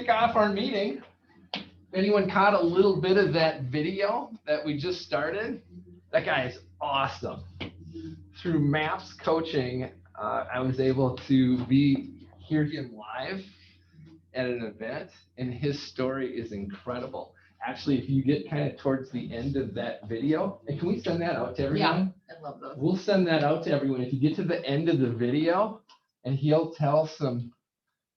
kick off our meeting. If anyone caught a little bit of that video that we just started, that guy is awesome. Through MAPS coaching, I was able to hear him live at an event, and his story is incredible. Actually, if you get kind of towards the end of that video, and can we send that out to everyone? Yeah, I love those. We'll send that out to everyone. If you get to the end of the video, and he'll tell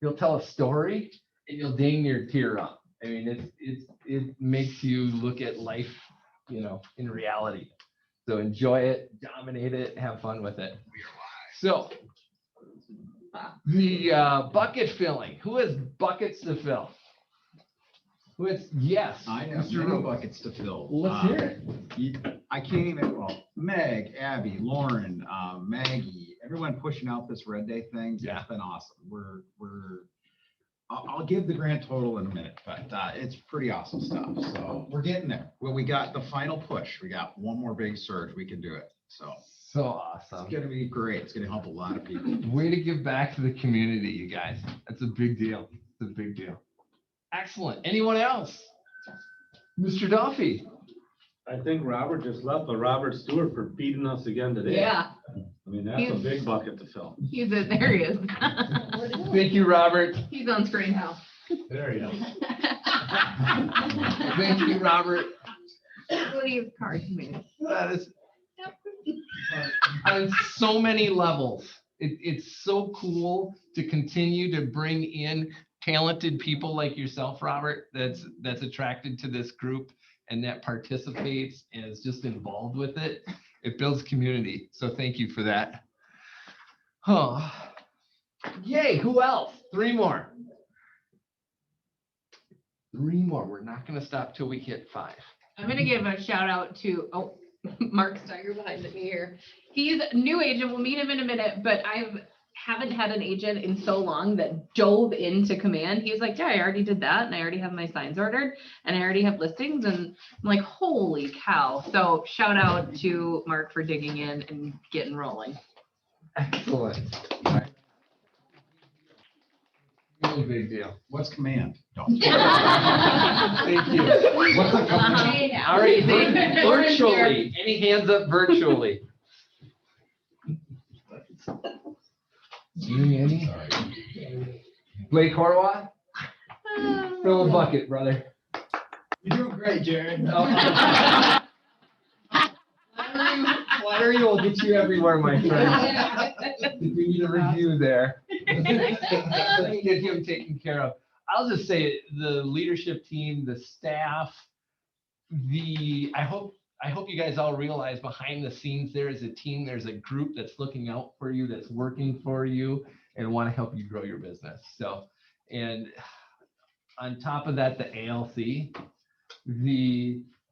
a story, and you'll dang near tear up. I mean, it makes you look at life, in reality. So enjoy it, dominate it, have fun with it. So the bucket filling. Who has buckets to fill? Yes. I have Mr. zero Root. buckets to fill. Let's hear it. I can't even, Meg, Abby, Lauren, Maggie, everyone pushing out this Red Day thing. Yeah. It's been awesome. I'll give the grand total in a minute, but it's pretty awesome stuff. So we're getting there. Well, we got the final push. We got one more big surge. We can do it. So awesome. it's going to be great. It's going to help a lot of people. Way to give back to the community, you guys. That's a big deal. It's a big deal. Excellent. Anyone else? Mr. Duffy. I think Robert just left, but Robert Stewart for beating us again today. Yeah, I mean, that's a big bucket to fill. there he is. Thank you, Robert. He's on screen now. There you go. Thank you, Robert. What do you card me? That is on so many levels. It's so cool to continue to bring in talented people like yourself, Robert, that's attracted to this group and that participates and is just involved with it. It builds community. So thank you for that. Oh, yay. Who else? Three more. We're not going to stop till we hit 5. I'm gonna give a shout out to, Mark Steiger behind me here. He's a new agent. We'll meet him in a minute, but I haven't had an agent in so long that dove into command. He's like, yeah, I already did that. And I already have my signs ordered and I already have listings. And I'm like, holy cow. So shout out to Mark for digging in and getting rolling. Excellent. Really big deal. What's command? Thank you. What's the company? All right, virtually. Any hands up virtually? Any? Sorry. Blake Horwath? Fill a bucket, brother. You're doing great, Jared. Flattery will get you everywhere, my friend. We need a review there. Get him taken care of. I'll just say the leadership team, the staff, I hope you guys all realize behind the scenes there is a team, there's a group that's looking out for you, that's working for you, and want to help you grow your business. So, and on top of that, the ALC,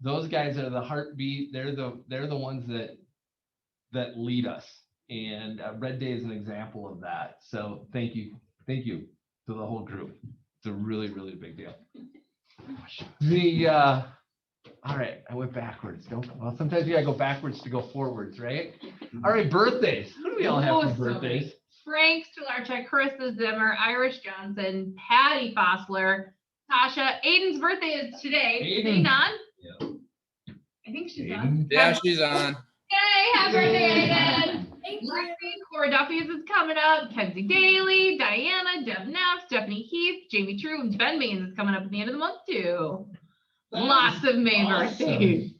those guys are the heartbeat. They're the ones that lead us. And Red Day is an example of that. So thank you to the whole group. It's a really, really big deal. All right, I went backwards. Sometimes you gotta go backwards to go forwards, right? All right, birthdays. Who do we all have for birthdays? Frank Stolarczyk, Carissa Zimmer, Irish Johnson, Patty Fossler, Tasha. Aiden's birthday is today. Is Aiden. Aiden on? Yeah. I think she's on. Yeah, she's on. Yay, happy birthday, Aiden. Cora Duffy's is coming up. Kenzie Daly, Diana, Deb Neff, Stephanie Heath, Jamie True, and Ben Maines is coming up at the end of the month too. Lots of May birthdays.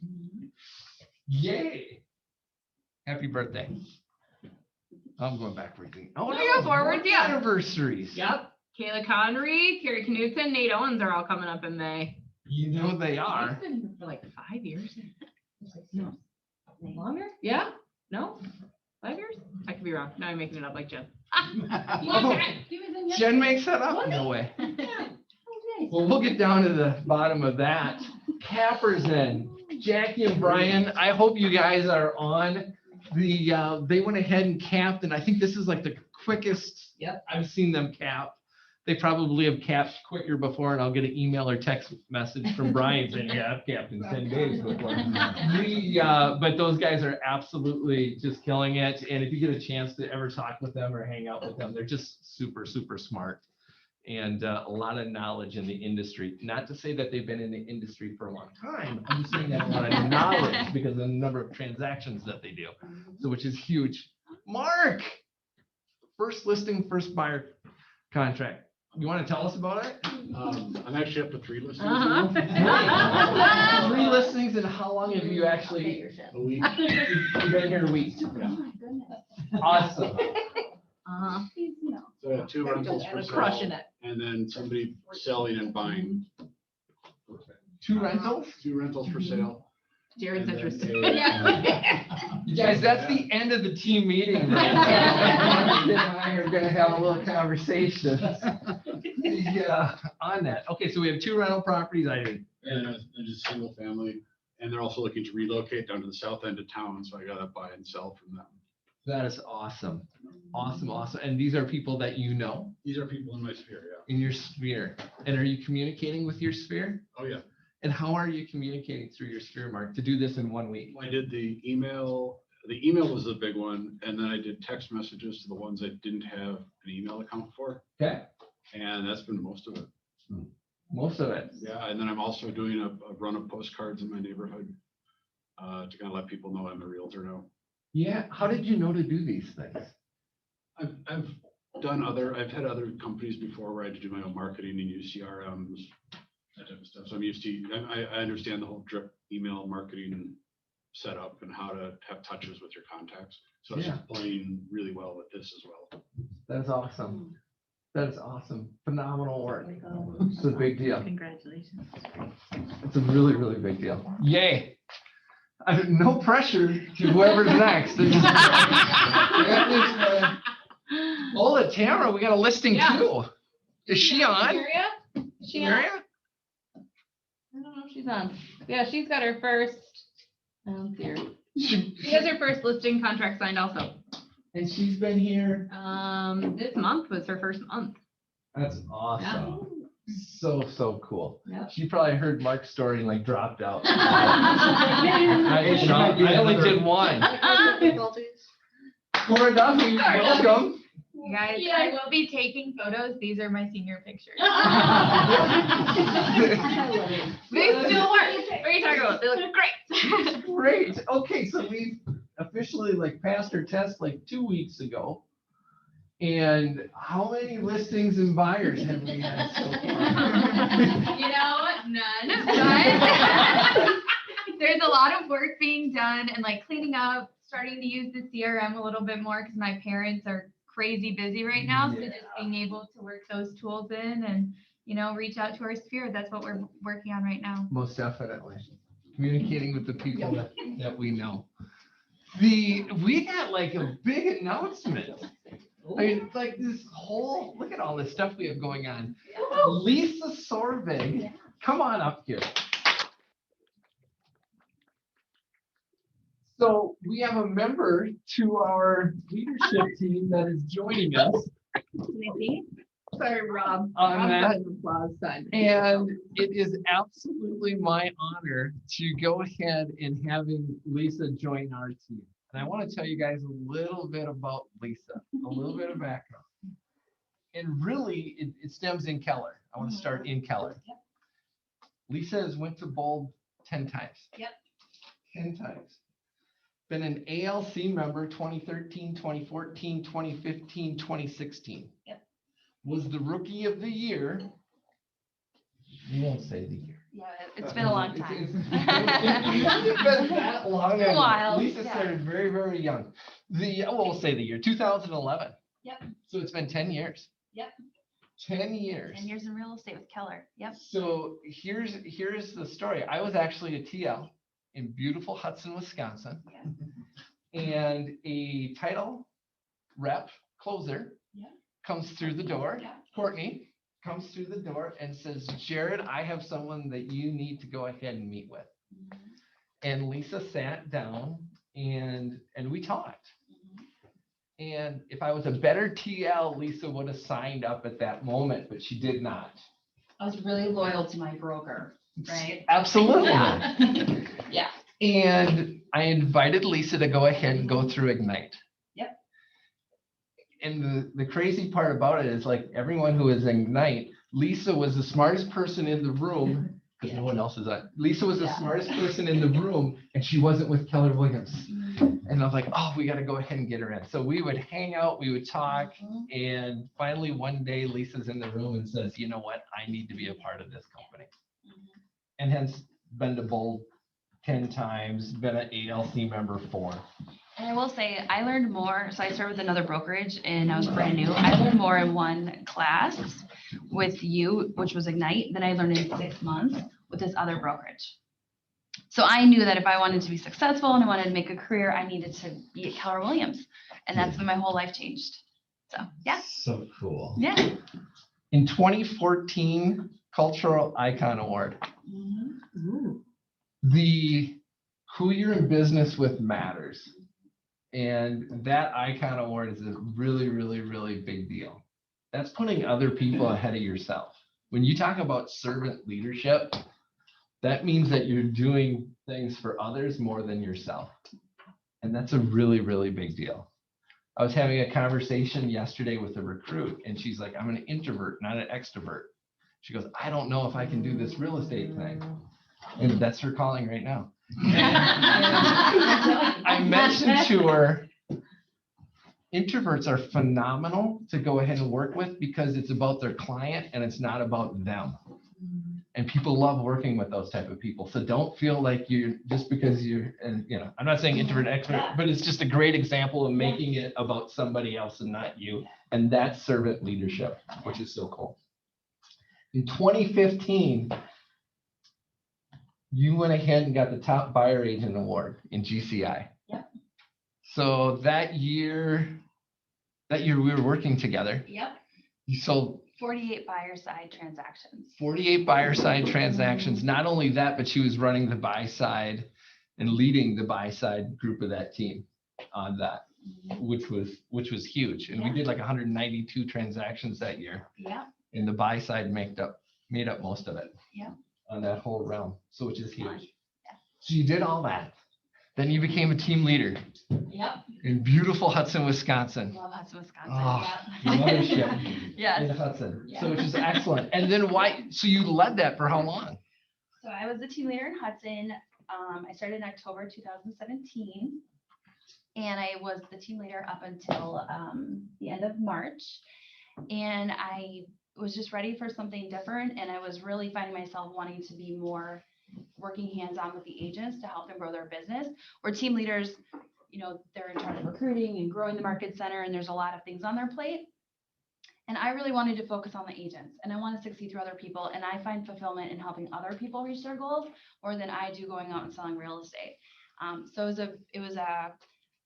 Yay. Happy birthday. I'm going backwards. Oh, No, go forwards, yeah. Anniversaries. Yep. Kayla Connery, Carrie Knudsen, Nate Owens are all coming up in May. You know they are. It's been for like 5 years. No. Longer? Yeah? No? 5 years? I could be wrong. Now I'm making it up like Jen. Jen makes that up? No way. Well, we'll get down to the bottom of that. Cappers then. Jackie and Brian, I hope you guys are on. They went ahead and capped, and I think this is like the quickest I've seen them cap. They probably have capped quicker before, and I'll get an email or text message from Brian saying, yeah, I've capped in 10 days before. But those guys are absolutely just killing it. And if you get a chance to ever talk with them or hang out with them, they're just super, super smart. and a lot of knowledge in the industry. Not to say that they've been in the industry for a long time. I'm just saying they have a lot of knowledge because of the number of transactions that they do. So which is huge. Mark, first listing, first buyer contract. You want to tell us about it? I'm actually up to 3 listings Uh-huh. now. 3 listings, and how long have you actually, A week. you've been here a week? Awesome. Uh-huh. So I have 2 rentals for Crushing sale, it. and then somebody selling and buying. 2 rentals? 2 rentals for sale. Jared's And then interested. You guys, that's the end of the team meeting right now. Mark and I are gonna have a little conversation. Yeah, on that. Okay, so we have 2 rental properties, I think. And they're just single family, and they're also looking to relocate down to the south end of town, so I gotta buy and sell from them. That is awesome. Awesome, awesome. And these are people that you know These are people in my sphere, yeah. in your sphere. And are you communicating with your sphere? Oh, yeah. And how are you communicating through your sphere, Mark, to do this in 1 week? I did the email was the big one, and then I did text messages to the ones I didn't have an email account for, Okay, and that's been most of it. most of it. Yeah, and then I'm also doing a run of postcards in my neighborhood to kind of let people know I'm a realtor now. Yeah, how did you know to do these things? I've had other companies before where I had to do my own marketing and use CRMs, that type of stuff. So I'm used to, I understand the whole drip email marketing setup and how to have touches with your contacts. So it's just playing really well with this as well. That's awesome. That is awesome. Phenomenal work. It's a big deal. Congratulations. It's a really, really big deal. Yay. No pressure to whoever's next. Lola, Tamara, we got a listing Yeah. too. Is she on? Maria? She on? Maria? I don't know if she's on. Yeah, she's got her first. I don't see her. She She has her first listing contract signed also. and she's been here. This month was her first month. That's awesome. So cool. Yep. She probably heard Mark's story and like dropped out. Yeah. I only did one. Laura Duffy, welcome. You guys, Yeah. I will be taking photos. These are my senior pictures. They still work. What are you talking about? They look great. Great. Okay, so we officially like passed our test like 2 weeks ago. And how many listings and buyers have we had so far? You know, none, but there's a lot of work being done and like cleaning up, starting to use the CRM a little bit more because my parents are crazy busy right now. So Yeah. just being able to work those tools in and, you know, reach out to our sphere. That's what we're working on right now. Most definitely. Communicating with the people that we know. We got like a big announcement. I mean, it's like this whole, look at all this stuff we have going on. Lisa Sorvig, come on up here. So we have a member to our leadership team that is joining us Sorry, Rob. on Rob that. got an applause sign. And it is absolutely my honor to go ahead and having Lisa join our team. And I want to tell you guys a little bit about Lisa, a little bit of background. And really, it stems in Keller. I want to start in Keller. Lisa has went to Bold 10 times. Yep. 10 times. Been an ALC member 2013, 2014, 2015, 2016. Yep. Was the rookie of the year. You won't say the year. Yeah, it's been a long It's time. been that long. A while, Lisa yeah. started very, very young. We'll say the year, 2011. Yep. So it's been 10 years. Yep. 10 years. 10 years in real estate with Keller. Yep. So here's the story. I was actually a TL in beautiful Hudson, Wisconsin. And a title rep closer Yeah. comes through the door. Yeah. Courtney comes through the door and says, Jared, I have someone that you need to go ahead and meet with. And Lisa sat down and we talked. And if I was a better TL, Lisa would have signed up at that moment, but she did not. I was really loyal to my broker, right? Absolutely. Yeah. Yeah. And I invited Lisa to go ahead and go through Ignite. Yep. And the crazy part about it is like everyone who is in Ignite, Lisa was the smartest person in the room because no one else is on. Lisa was the Yeah. smartest person in the room and she wasn't with Keller Williams. And I was like, oh, we got to go ahead and get her in. So we would hang out, we would talk. And finally, one day, Lisa's in the room and says, you know what? I need to be a part of this company. And hence been to Bold 10 times, been an ALC member 4. And I will say, I learned more, so I started with another brokerage and I was brand new. I learned more in one class with you, which was Ignite, than I learned in 6 months with this other brokerage. So I knew that if I wanted to be successful and I wanted to make a career, I needed to be at Keller Williams. And that's when my whole life changed. So, yeah. So cool. Yeah. In 2014, Cultural Icon Award. The who you're in business with matters. And that Icon Award is a really, really, really big deal. That's putting other people ahead of yourself. When you talk about servant leadership, that means that you're doing things for others more than yourself. And that's a really, really big deal. I was having a conversation yesterday with a recruit and she's like, I'm an introvert, not an extrovert. She goes, I don't know if I can do this real estate thing. And that's her calling right now. I mentioned to her, introverts are phenomenal to go ahead and work with because it's about their client and it's not about them. And people love working with those type of people. So don't feel like you're just because you're, and you know, I'm not saying introvert, extrovert, but it's just a great example of making it about somebody else and not you. And that's servant leadership, which is so cool. In 2015, you went ahead and got the top buyer agent award in GCI. Yep. So that year we were working together. Yep. You sold 48 buyer side transactions. 48 buyer side transactions. Not only that, but she was running the buy side and leading the buy side group of that team on that, which was huge. And we Yeah. did like 192 transactions that year. Yep. And the buy side made up most of it. Yep. On that whole realm, so which is huge. Yeah. So you did all that. Then you became a team leader Yep. in beautiful Hudson, Wisconsin. Love Hudson, Wisconsin. Oh, Yep. mothership in Yes. Hudson. Yeah. So which is excellent. And then why? So you led that for how long? So I was the team leader in Hudson. I started in October 2017. And I was the team leader up until the end of March. And I was just ready for something different. And I was really finding myself wanting to be more working hands-on with the agents to help them grow their business. Where team leaders, you know, they're in charge of recruiting and growing the market center, and there's a lot of things on their plate. And I really wanted to focus on the agents, and I want to succeed through other people. And I find fulfillment in helping other people reach their goals more than I do going out and selling real estate. So it was a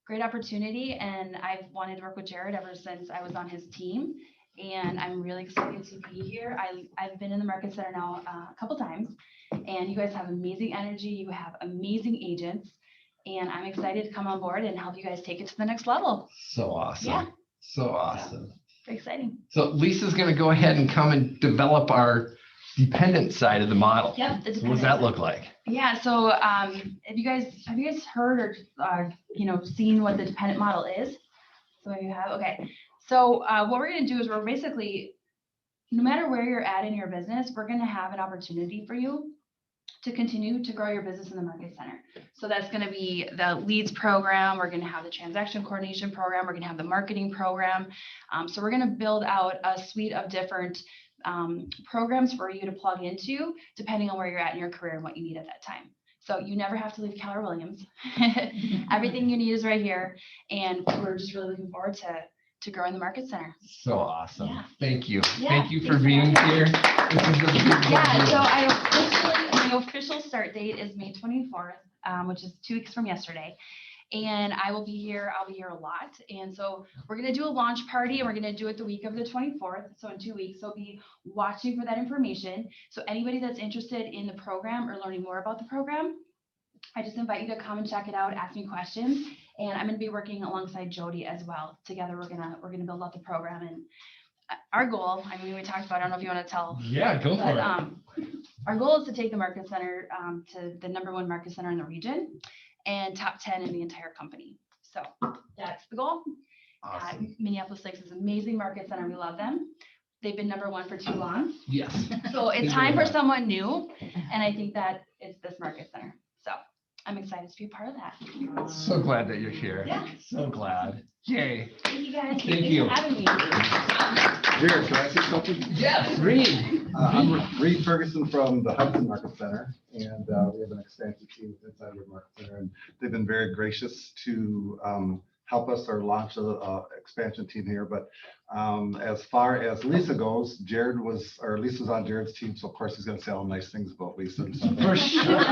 great opportunity, and I've wanted to work with Jared ever since I was on his team. And I'm really excited to be here. I've been in the market center now a couple times, and you guys have amazing energy. You have amazing agents, and I'm excited to come on board and help you guys take it to the next level. So awesome. Yeah. So awesome. Very exciting. So Lisa's going to go ahead and come and develop our dependent side of the model. Yep. So what does that look like? Yeah. So have you guys heard or seen what the dependent model is? So you have, okay. So what we're going to do is we're basically, no matter where you're at in your business, we're going to have an opportunity for you to continue to grow your business in the market center. So that's going to be the leads program. We're going to have the transaction coordination program. We're going to have the marketing program. So we're going to build out a suite of different programs for you to plug into, depending on where you're at in your career and what you need at that time. So you never have to leave Keller Williams. Everything you need is right here. And we're just really looking forward to growing the market center. So awesome. Yeah. Thank you. Yeah, Thank you for thanks for being having here. This is a big Yeah, deal. so my official start date is May 24th, which is 2 weeks from yesterday. And I will be here. I'll be here a lot. And so we're going to do a launch party, and we're going to do it the week of the 24th. So in 2 weeks, so be watching for that information. So anybody that's interested in the program or learning more about the program, I just invite you to come and check it out, ask me questions. And I'm going to be working alongside Jody as well. Together, we're gonna build out the program. And our goal, I mean, we talked about, I don't know if you want to tell. Yeah, go for But it. our goal is to take the market center to the #1 market center in the region and top 10 in the entire company. So that's the goal. Awesome. Minneapolis Lakes is an amazing market center. We love them. They've been #1 for too long. Yes. So They it's time really for have. someone new. And I think that it's this market center. So I'm excited to be a part of that. So glad that you're here. Yeah. So glad. Yay. Thank you guys. Thank Thanks you. for having me. Here, can I say something? Yes, Reed. I'm Reed Ferguson from the Hudson Market Center, and we have an expansion team inside of the Market Center, and they've been very gracious to help us or launch the expansion team here. But as far as Lisa goes, Lisa's on Jared's team, so of course he's gonna say all nice things about Lisa. and stuff. For sure.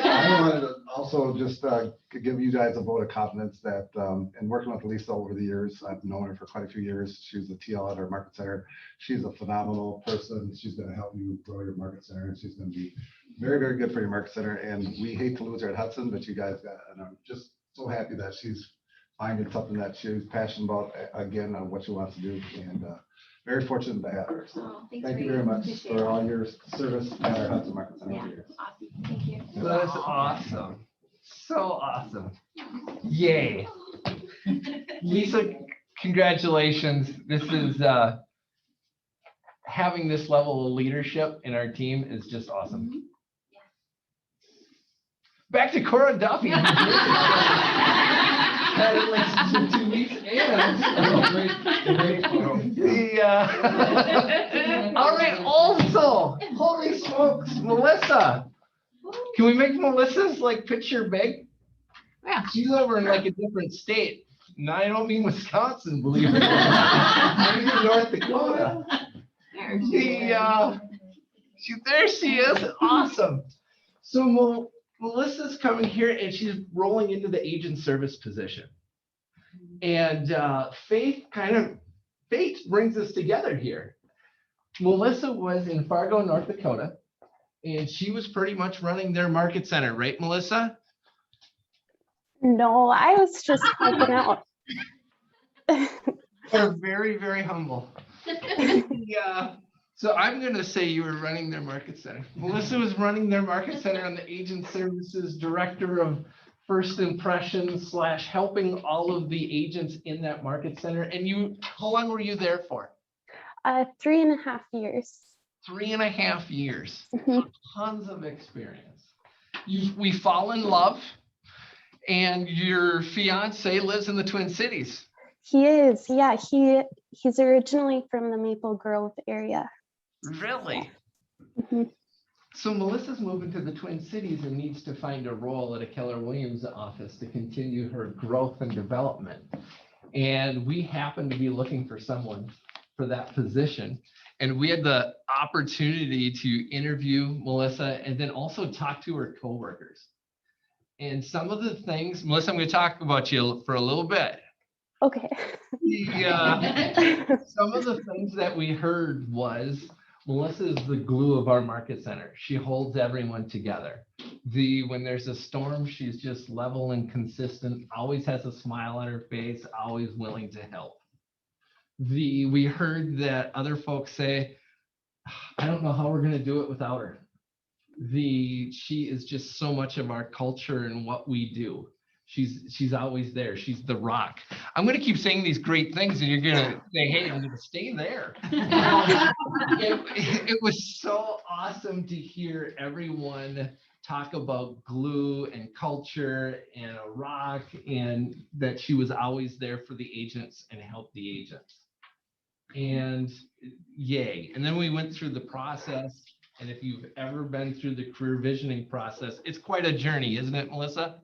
I wanted to also just give you guys a vote of confidence that in working with Lisa over the years, I've known her for quite a few years. She's the TL at our market center. She's a phenomenal person. She's going to help you grow your market center, and she's going to be very, very good for your market center. And we hate to lose her at Hudson, but you guys got, and I'm just so happy that she's finding something that she's passionate about, again, on what she wants to do, and very fortunate to have her. So Oh, thanks, thank you Reed. very much Appreciate for it. all your service at our Hudson Market Center over Yeah, the years. awesome. Thank you. That's awesome. So awesome. Yay. Lisa, congratulations. This is having this level of leadership in our team is just awesome. Back to Cora Duffy. Had it like 2 weeks and all right, also, holy smokes, Melissa. Can we make Melissa's like picture big? Yeah. She's over in like a different state. No, I don't mean Wisconsin, believe it or not. Maybe North Dakota. There There she is. Awesome. So Melissa's coming here and she's rolling into the agent service position. And fate brings us together here. Melissa was in Fargo, North Dakota, and she was pretty much running their market center, right, Melissa? No, I was just helping out. They're very, very humble. Yeah. So I'm going to say you were running their market center. Melissa was running their market center on the agent services, director of first impressions / helping all of the agents in that market center. And how long were you there for? 3.5 years. 3.5 years. Mhm. Tons of experience. We fall in love, and your fiance lives in the Twin Cities. He is, yeah. He's originally from the Maple Grove area. Really? Mhm. So Melissa's moving to the Twin Cities and needs to find a role at a Keller Williams office to continue her growth and development. And we happen to be looking for someone for that position. And we had the opportunity to interview Melissa and then also talk to her coworkers. And some of the things, Melissa, I'm going to talk about you for a little bit. Okay. Some of the things that we heard was Melissa is the glue of our market center. She holds everyone together. When there's a storm, she's just level and consistent, always has a smile on her face, always willing to help. We heard that other folks say, I don't know how we're going to do it without her. She is just so much of our culture and what we do. She's always there. She's the rock. I'm going to keep saying these great things and you're going to say, hey, I'm going to stay there. It was so awesome to hear everyone talk about glue and culture and a rock, and that she was always there for the agents and helped the agents. And yay. And then we went through the process. And if you've ever been through the career visioning process, it's quite a journey, isn't it, Melissa?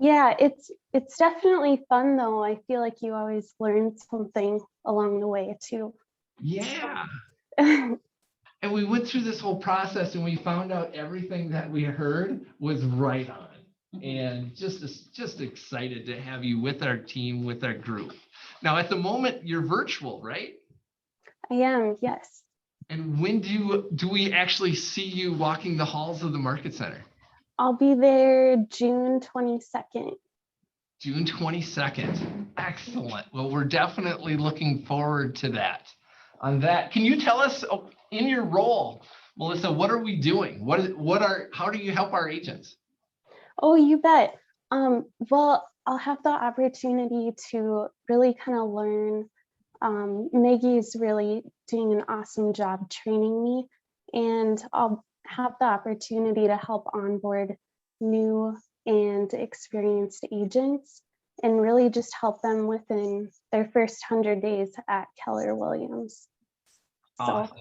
Yeah, it's definitely fun though. I feel like you always learn something along the way too. Yeah. And we went through this whole process and we found out everything that we heard was right on. And just excited to have you with our team, with our group. Now, at the moment, you're virtual, right? I am, yes. And when do we actually see you walking the halls of the market center? I'll be there June 22nd. June 22nd. Excellent. Well, we're definitely looking forward to that. On that, can you tell us in your role, Melissa, what are we doing? How do you help our agents? Oh, you bet. Well, I'll have the opportunity to really kind of learn. Maggie's really doing an awesome job training me, and I'll have the opportunity to help onboard new and experienced agents and really just help them within their first 100 days at Keller Williams. So Awesome.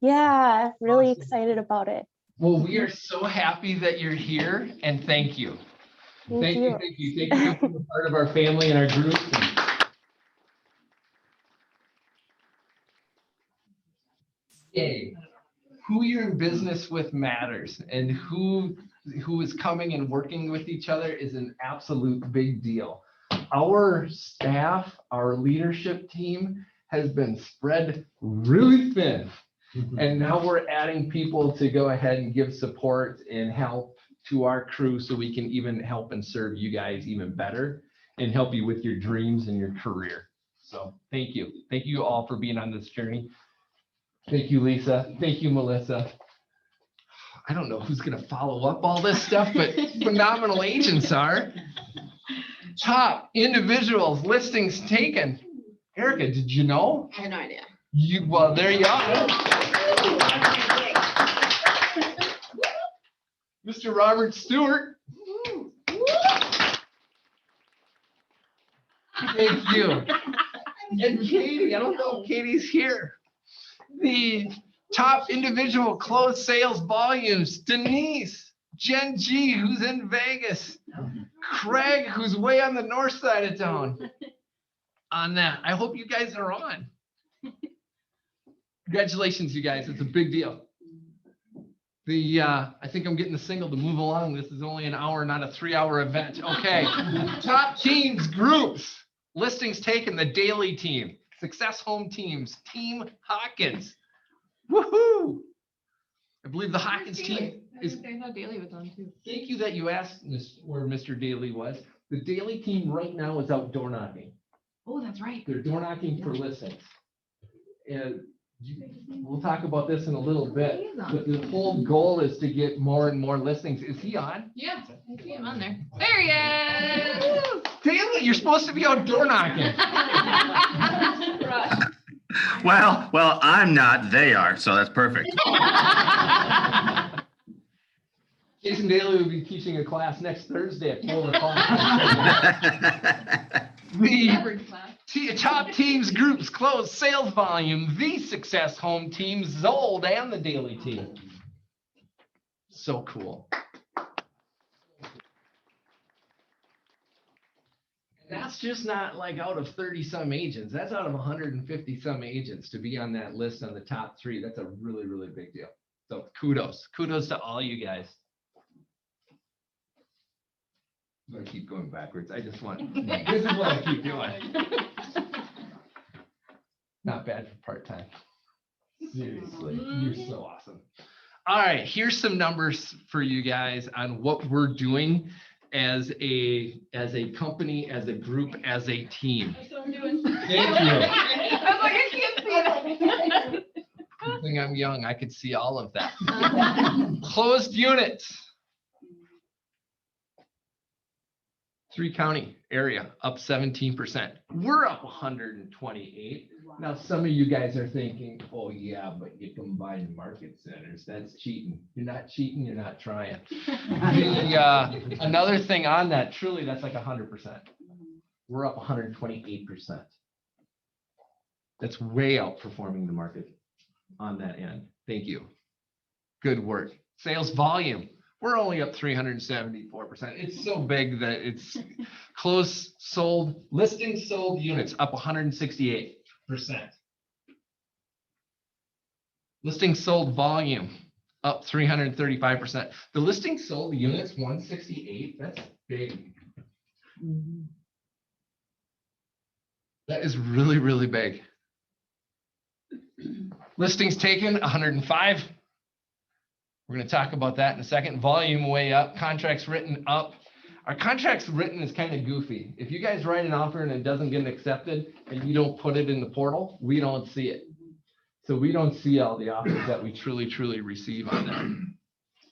yeah, really Awesome. excited about it. Well, we are so happy that you're here, and thank you. Thank you. Thank you for being part of our family and our group. Yay. Who you're in business with matters, and who is coming and working with each other is an absolute big deal. Our staff, our leadership team has been spread really thin. And now we're adding people to go ahead and give support and help to our crew so we can even help and serve you guys even better and help you with your dreams and your career. So thank you. Thank you all for being on this journey. Thank you, Lisa. Thank you, Melissa. I don't know who's going to follow up all this stuff, but phenomenal agents are. Top individuals, listings taken. Erica, did you know? I had no idea. Well, there you are. Mr. Robert Stewart. Thank you. And Katie, I don't know if Katie's here. The top individual closed sales volumes, Denise, Jen G, who's in Vegas, Craig, who's way on the north side of town. On that, I hope you guys are on. Congratulations, you guys. It's a big deal. I think I'm getting the signal to move along. This is only an hour, not a 3-hour event. Okay. Top teams, groups, listings taken, the daily team, Success Home Teams, Team Hawkins. Woohoo! I believe the Hawkins team is. I thought Daly was on too. Thank you that you asked where Mr. Daly was. The daily team right now is out door knocking. Oh, that's right. They're door knocking for listings. And we'll talk about this in a little bit, but the whole goal is to get more and more listings. Is he on? Yeah, I see him on there. There he is. Daly, you're supposed to be out door knocking. Well, I'm not, they are, so that's perfect. Jason Daly will be teaching a class next Thursday at 4 o'clock. The top teams, groups, closed sales volume, the Success Home Team, Zold, and the daily team. So cool. That's just not like out of 30 some agents. That's out of 150 some agents to be on that list on the top 3. That's a really, really big deal. So kudos to all you guys. I'm gonna keep going backwards. I just want, this is what I keep doing. Not bad for part-time. Seriously, you're so awesome. All right, here's some numbers for you guys on what we're doing as a company, as a group, as a team. That's what I'm doing. Thank you. I was like, I can't see that. Good thing I'm young, I could see all of that. Closed units. 3-county area, up 17%. We're up 128. Now, some of you guys are thinking, oh yeah, but you combine market centers. That's cheating. You're not cheating, you're not trying. Another thing on that, truly, that's like 100%. We're up 128%. That's way outperforming the market on that end. Thank you. Good work. Sales volume. We're only up 374%. It's so big that it's closed sold, listings sold units up 168%. Listings sold volume up 335%. The listings sold units 168, that's big. That is really, really big. Listings taken 105. We're going to talk about that in a second. Volume way up, contracts written up. Our contracts written is kind of goofy. If you guys write an offer and it doesn't get accepted and you don't put it in the portal, we don't see it. So we don't see all the offers that we truly receive on that.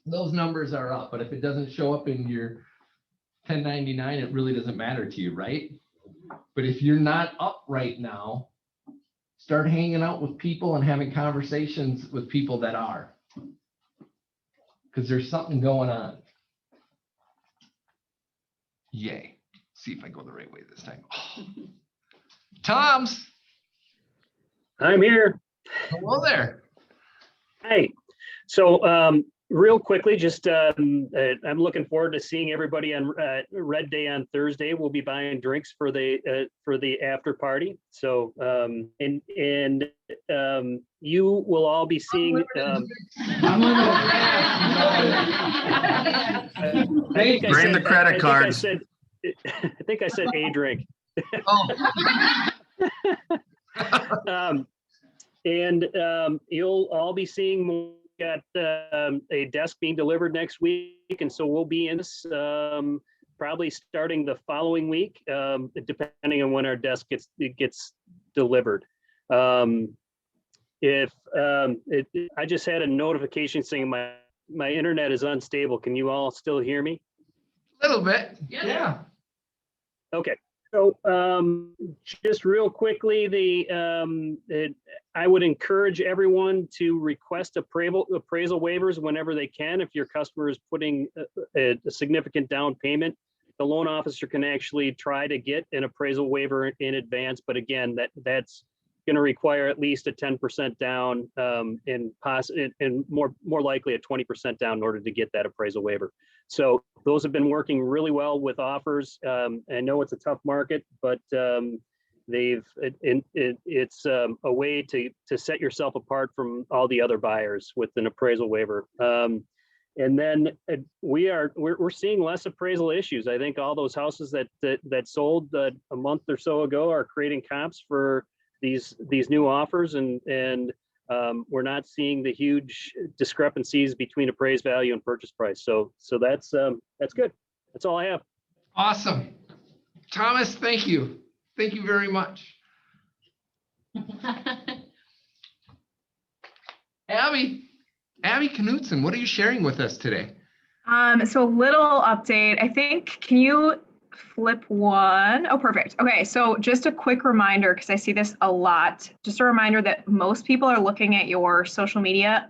Those numbers are up, but if it doesn't show up in your 1099, it really doesn't matter to you, right? But if you're not up right now, start hanging out with people and having conversations with people that are. Because there's something going on. Yay. See if I go the right way this time. Oh. Tom's. I'm here. Hello there. Hey, so real quickly, just I'm looking forward to seeing everybody on Red Day on Thursday. We'll be buying drinks for the after party. So and you will all be seeing. Bring the credit cards. I think I said a drink. You'll all be seeing got a desk being delivered next week, and so we'll be in this probably starting the following week, depending on when our desk gets delivered. I just had a notification saying my internet is unstable. Can you all still hear me? A little bit. Yeah. Okay. So just real quickly, I would encourage everyone to request appraisal waivers whenever they can. If your customer is putting a significant down payment, the loan officer can actually try to get an appraisal waiver in advance. But again, that's going to require at least a 10% down and more likely a 20% down in order to get that appraisal waiver. So those have been working really well with offers. I know it's a tough market, but it's a way to set yourself apart from all the other buyers with an appraisal waiver. And then we're seeing less appraisal issues. I think all those houses that sold a month or so ago are creating comps for these new offers, and we're not seeing the huge discrepancies between appraised value and purchase price. So that's good. That's all I have. Awesome. Thomas, thank you. Thank you very much. Abby Knutson, what are you sharing with us today? So a little update. I think, can you flip one? Oh, perfect. Okay, so just a quick reminder, because I see this a lot. Just a reminder that most people are looking at your social media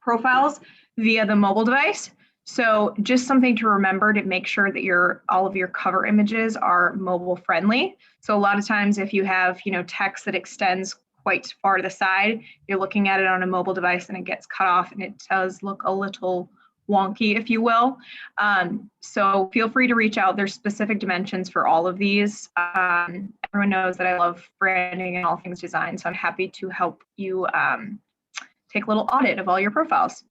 profiles via the mobile device. So just something to remember to make sure that all of your cover images are mobile friendly. So a lot of times if you have, text that extends quite far to the side, you're looking at it on a mobile device and it gets cut off and it does look a little wonky, if you will. So feel free to reach out. There's specific dimensions for all of these. Everyone knows that I love branding and all things design, so I'm happy to help you take a little audit of all your profiles.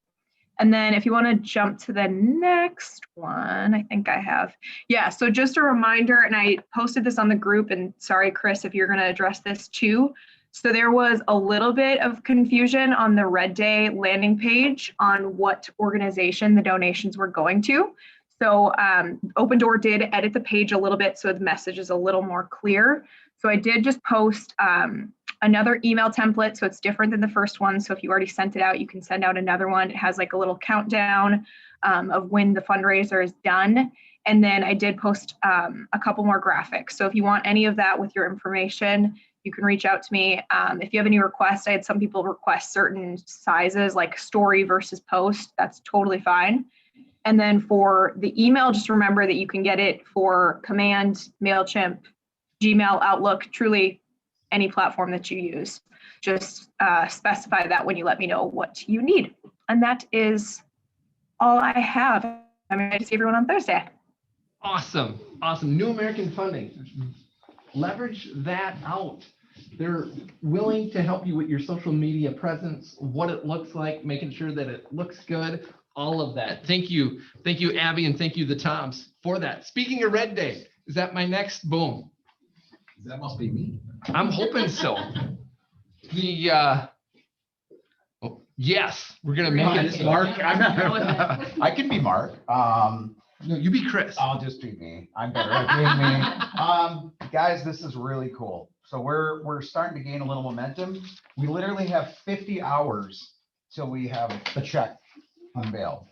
And then if you want to jump to the next one, I think I have. Yeah, so just a reminder, and I posted this on the group, and sorry, Chris, if you're going to address this too. So there was a little bit of confusion on the Red Day landing page on what organization the donations were going to. So Open Door did edit the page a little bit so the message is a little more clear. So I did just post another email template, so it's different than the first one. So if you already sent it out, you can send out another one. It has like a little countdown of when the fundraiser is done. And then I did post a couple more graphics. So if you want any of that with your information, you can reach out to me. If you have any requests, I had some people request certain sizes like story versus post. That's totally fine. And then for the email, just remember that you can get it for Command, MailChimp, Gmail, Outlook, truly any platform that you use. Just specify that when you let me know what you need. And that is all I have. I'm ready to see everyone on Thursday. Awesome. New American Funding. Leverage that out. They're willing to help you with your social media presence, what it looks like, making sure that it looks good, all of that. Thank you, Abby, and thank you, the Toms, for that. Speaking of Red Day, is that my next boom? That must be me. I'm hoping so. Yes, we're gonna make it Mark. I can be Mark. No, you be Chris. I'll just be me. I'm better at being me. Guys, this is really cool. So we're starting to gain a little momentum. We literally have 50 hours till we have the check unveiled.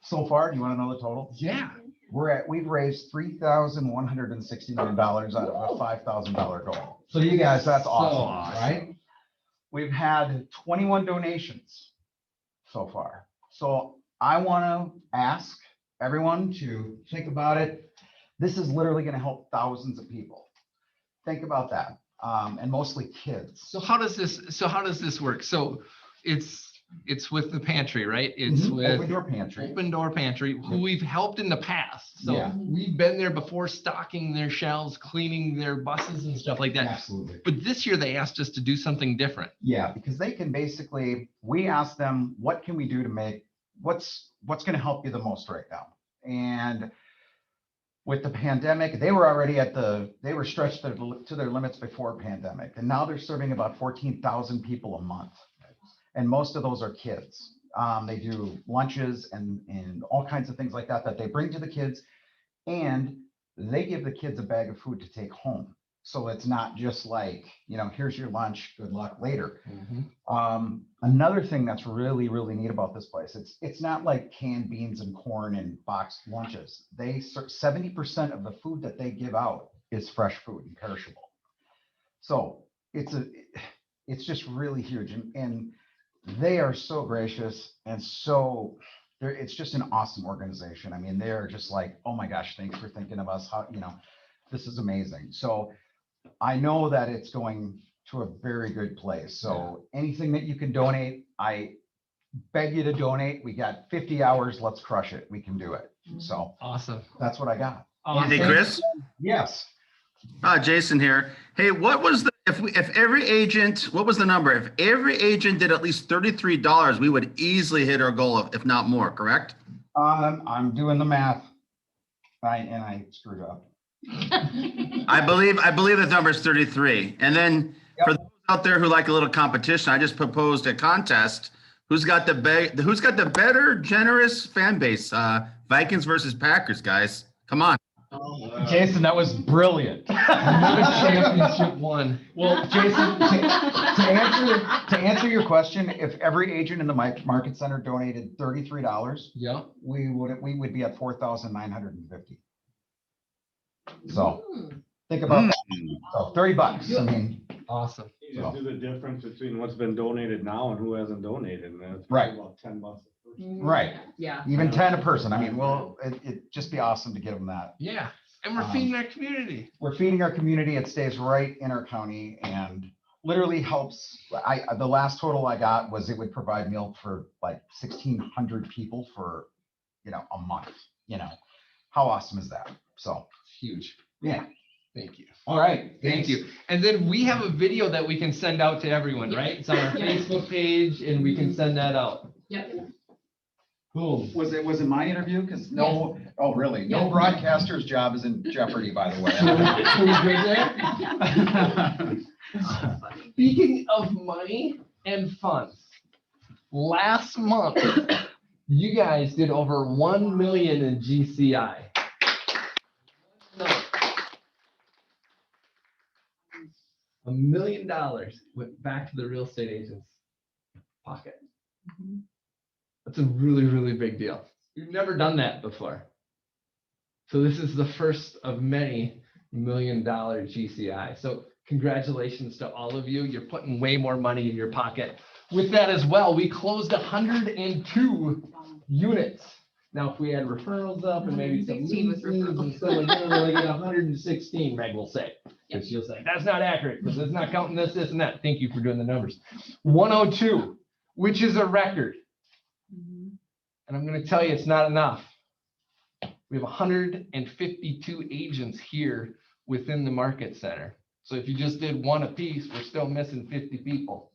So far, do you want to know the total? Yeah. We've raised $3,169 out of a $5,000 goal. So you guys, that's awesome, right? We've had 21 donations so far. So I want to ask everyone to think about it. This is literally going to help thousands of people. Think about that. And mostly kids. So how does this work? So it's with the pantry, right? It's with Open Door Pantry. Open Door Pantry, who we've helped in the past. So Yeah. we've been there before, stocking their shelves, cleaning their buses and stuff like that. Absolutely. But this year they asked us to do something different. Yeah, because they can basically, we asked them, what can we do to make, what's going to help you the most right now? And with the pandemic, they were already they were stretched to their limits before pandemic. And now they're serving about 14,000 people a month. And most of those are kids. They do lunches and all kinds of things like that they bring to the kids. And they give the kids a bag of food to take home. So it's not just like, here's your lunch, good luck later. Another thing that's really, really neat about this place, it's not like canned beans and corn and boxed lunches. 70% of the food that they give out is fresh food and perishable. So it's just really huge. And they are so gracious and it's just an awesome organization. I mean, they're just like, oh my gosh, thanks for thinking of us. This is amazing. So I know that it's going to a very good place. So anything that you can donate, I beg you to donate. We got 50 hours. Let's crush it. We can do it. So awesome. That's what I got. Hey, Chris? Yes. Jason here. Hey, what was if every agent, what was the number? If every agent did at least $33, we would easily hit our goal, if not more, correct? I'm doing the math. I screwed up. I believe the number is 33. And then for those out there who like a little competition, I just proposed a contest. Who's got the better generous fan base? Vikings versus Packers, guys. Come on. Jason, that was brilliant. Another championship won. Well, Jason, to answer your question, if every agent in the market center donated $33, yeah, we would be at 4,950. So think about that. So $30. I mean, awesome. You just do the difference between what's been donated now and who hasn't donated, and that's right. About $10 a person. Right. Yeah. Even 10 a person. I mean, well, it'd just be awesome to give them that. Yeah. And we're feeding our community. We're feeding our community. It stays right in our county and literally helps. The last total I got was it would provide milk for like 1,600 people for, a month. How awesome is that? So huge. Yeah. Thank you. All right. Thank you. And then we have a video that we can send out to everyone, right? It's on our Facebook page and we can send that out. Yep. Cool. Was it my interview? Because no, oh really? No broadcaster's job is in jeopardy, by the way. Speaking of money and funds, last month, you guys did over 1 million in GCI. $1 million went back to the real estate agent's pocket. That's a really, really big deal. We've never done that before. So this is the first of many $1 million GCI. So congratulations to all of you. You're putting way more money in your pocket. With that as well, we closed 102 units. Now, if we had referrals up and maybe some leases and stuff like that, we'll only get 116, Meg will say. Because she'll say, that's not accurate because it's not counting this, this, and that. Thank you for doing the numbers. 102, which is a record. And I'm going to tell you, it's not enough. We have 152 agents here within the market center. So if you just did one apiece, we're still missing 50 people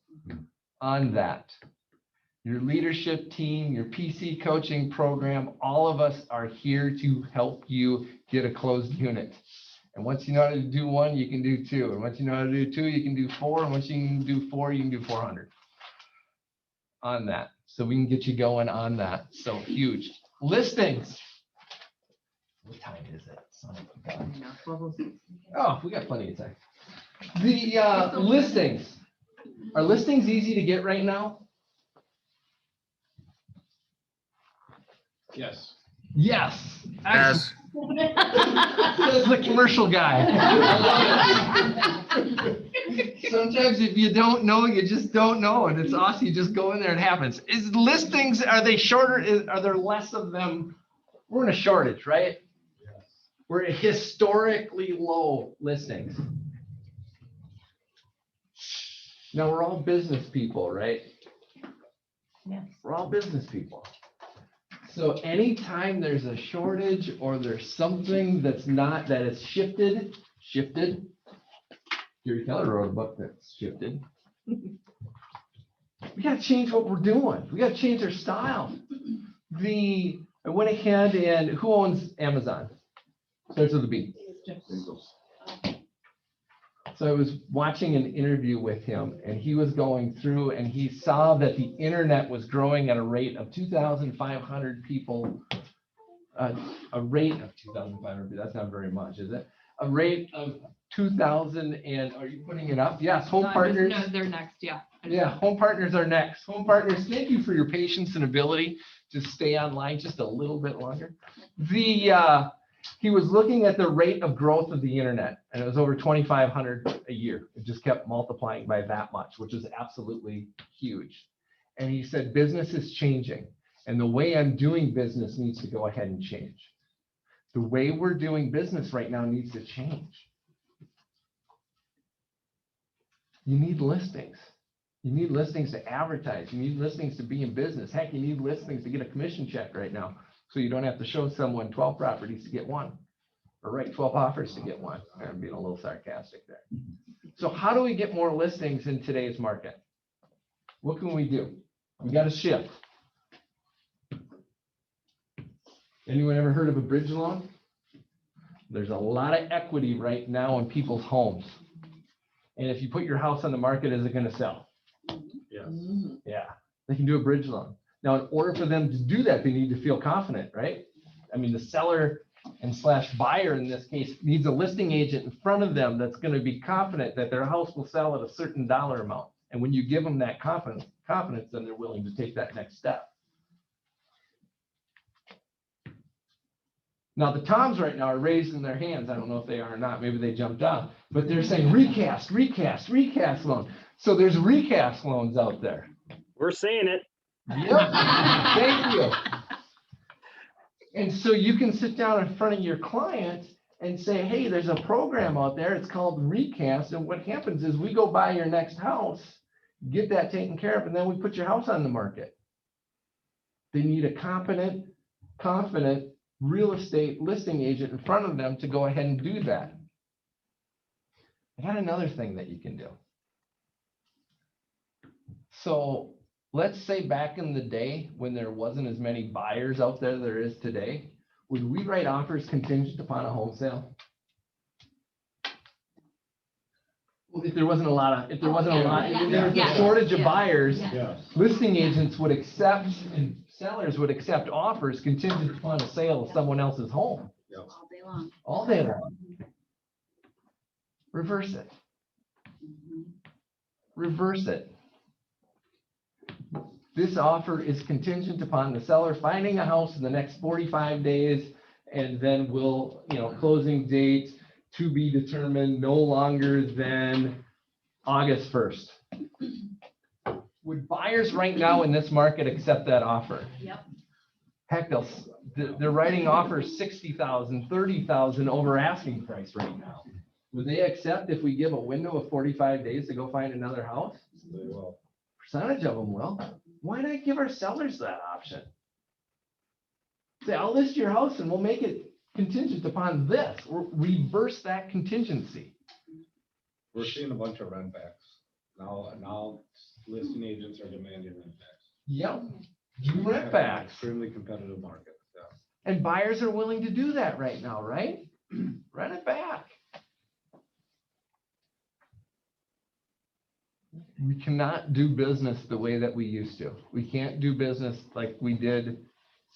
on that. Your leadership team, your PC coaching program, all of us are here to help you get a closed unit. And once you know how to do one, you can do two. And once you know how to do two, you can do four. And once you can do four, you can do 400 on that. So we can get you going on that. So huge. Listings. What time is it? Son of a gun. Oh, we got plenty of time. The listings. Are listings easy to get right now? Yes. Yes. Yes. This is the commercial guy. Sometimes if you don't know, you just don't know, and it's awesome. You just go in there and it happens. Is listings, are they shorter? Are there less of them? We're in a shortage, right? We're at historically low listings. Now, we're all business people, right? Yes. We're all business people. So anytime there's a shortage or there's something that's not, that is shifted. Gary Keller wrote a book that's shifted. We gotta change what we're doing. We gotta change our style. I went ahead and who owns Amazon? Starts with a B. So I was watching an interview with him and he was going through and he saw that the internet was growing at a rate of 2,500 people. A rate of 2,500, that's not very much, is it? A rate of 2,000 and are you putting it up? Yes, Home Partners. No, they're next, yeah. Yeah, Home Partners are next. Home Partners, thank you for your patience and ability to stay online just a little bit longer. He was looking at the rate of growth of the internet and it was over 2,500 a year. It just kept multiplying by that much, which is absolutely huge. And he said, business is changing and the way I'm doing business needs to go ahead and change. The way we're doing business right now needs to change. You need listings. You need listings to advertise. You need listings to be in business. Heck, you need listings to get a commission check right now. So you don't have to show someone 12 properties to get one, or write 12 offers to get one. I'm being a little sarcastic there. So how do we get more listings in today's market? What can we do? We got to shift. Anyone ever heard of a bridge loan? There's a lot of equity right now in people's homes. And if you put your house on the market, is it going to sell? Yes. Yeah, they can do a bridge loan. Now, in order for them to do that, they need to feel confident, right? I mean, the seller and slash buyer in this case needs a listing agent in front of them that's going to be confident that their house will sell at a certain dollar amount. And when you give them that confidence, then they're willing to take that next step. Now, the Toms right now are raising their hands. I don't know if they are or not. Maybe they jumped on, but they're saying recast loan. So there's recast loans out there. We're seeing it. Yep. Thank you. And so you can sit down in front of your client and say, hey, there's a program out there. It's called Recast. And what happens is we go buy your next house, get that taken care of, and then we put your house on the market. They need a confident real estate listing agent in front of them to go ahead and do that. I got another thing that you can do. So let's say back in the day when there wasn't as many buyers out there there is today, would we write offers contingent upon a home sale? Well, if there wasn't a lot, if there was a shortage of buyers, listing agents would accept and sellers would accept offers contingent upon a sale of someone else's home. All day long. All day long. Reverse it. Reverse it. This offer is contingent upon the seller finding a house in the next 45 days, and then we'll, closing date to be determined no longer than August 1st. Would buyers right now in this market accept that offer? Yep. Heck, they're writing offers 60,000, 30,000 over asking price right now. Would they accept if we give a window of 45 days to go find another house? They will. Percentage of them will. Why not give our sellers that option? Say, I'll list your house and we'll make it contingent upon this, or reverse that contingency. We're seeing a bunch of rent backs. Now listing agents are demanding rent backs. Yep, do rent backs. Extremely competitive market, yeah. And buyers are willing to do that right now, right? Rent it back. We cannot do business the way that we used to. We can't do business like we did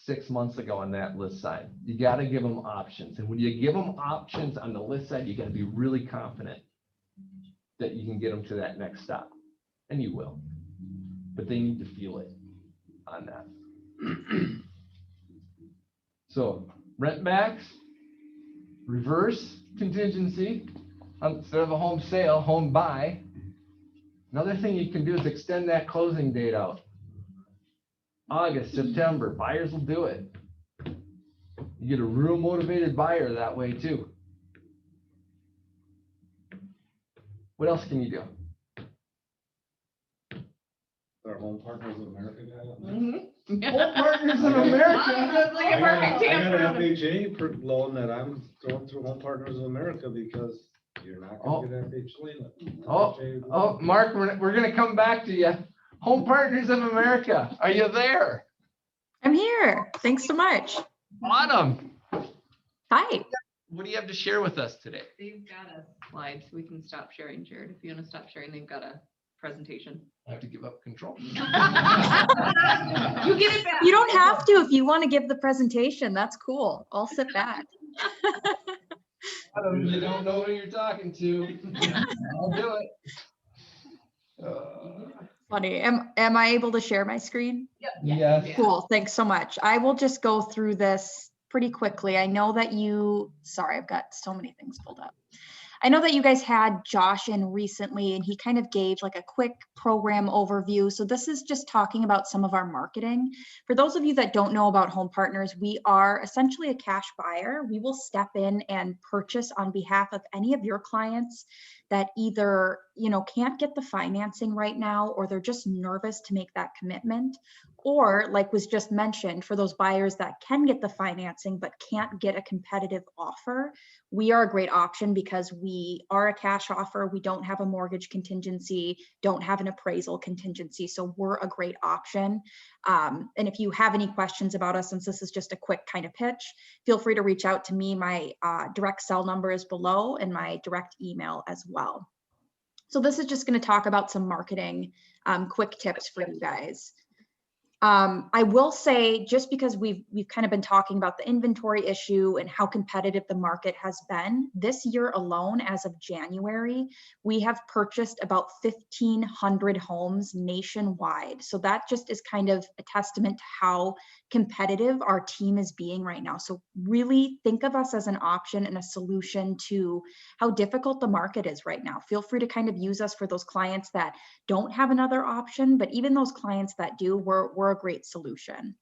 6 months ago on that list side. You got to give them options. And when you give them options on the list side, you got to be really confident that you can get them to that next stop. And you will. But they need to feel it on that. So rent backs, reverse contingency, instead of a home sale, home buy. Another thing you can do is extend that closing date out. August, September, buyers will do it. You get a real motivated buyer that way too. What else can you do? Our Home Partners of America guy. Home Partners of America. That's like a perfect I got answer. an FHA loan that I'm going through Home Partners of America because you're not gonna get FHA. Oh, Mark, we're gonna come back to you. Home Partners of America, are you there? I'm here. Thanks so much. Autumn, Hi. what do you have to share with us today? They've got a slide, so we can stop sharing, Jared. If you want to stop sharing, they've got a presentation. I have to give up control. You get it back. You don't have to if you want to give the presentation. That's cool. I'll sit back. Autumn, you don't know who you're talking to. I'll do it. Funny. Am I able to share my screen? Yes. Cool. Thanks so much. I will just go through this pretty quickly. I know that sorry, I've got so many things pulled up. I know that you guys had Josh in recently and he kind of gave like a quick program overview. So this is just talking about some of our marketing. For those of you that don't know about Home Partners, we are essentially a cash buyer. We will step in and purchase on behalf of any of your clients that either, can't get the financing right now, or they're just nervous to make that commitment. Or like was just mentioned, for those buyers that can get the financing but can't get a competitive offer, we are a great option because we are a cash offer. We don't have a mortgage contingency, don't have an appraisal contingency. So we're a great option. And if you have any questions about us, since this is just a quick kind of pitch, feel free to reach out to me. My direct cell number is below and my direct email as well. So this is just going to talk about some marketing quick tips for you guys. I will say, just because we've kind of been talking about the inventory issue and how competitive the market has been, this year alone, as of January, we have purchased about 1,500 homes nationwide. So that just is kind of a testament to how competitive our team is being right now. So really think of us as an option and a solution to how difficult the market is right now. Feel free to kind of use us for those clients that don't have another option, but even those clients that do, we're a great solution.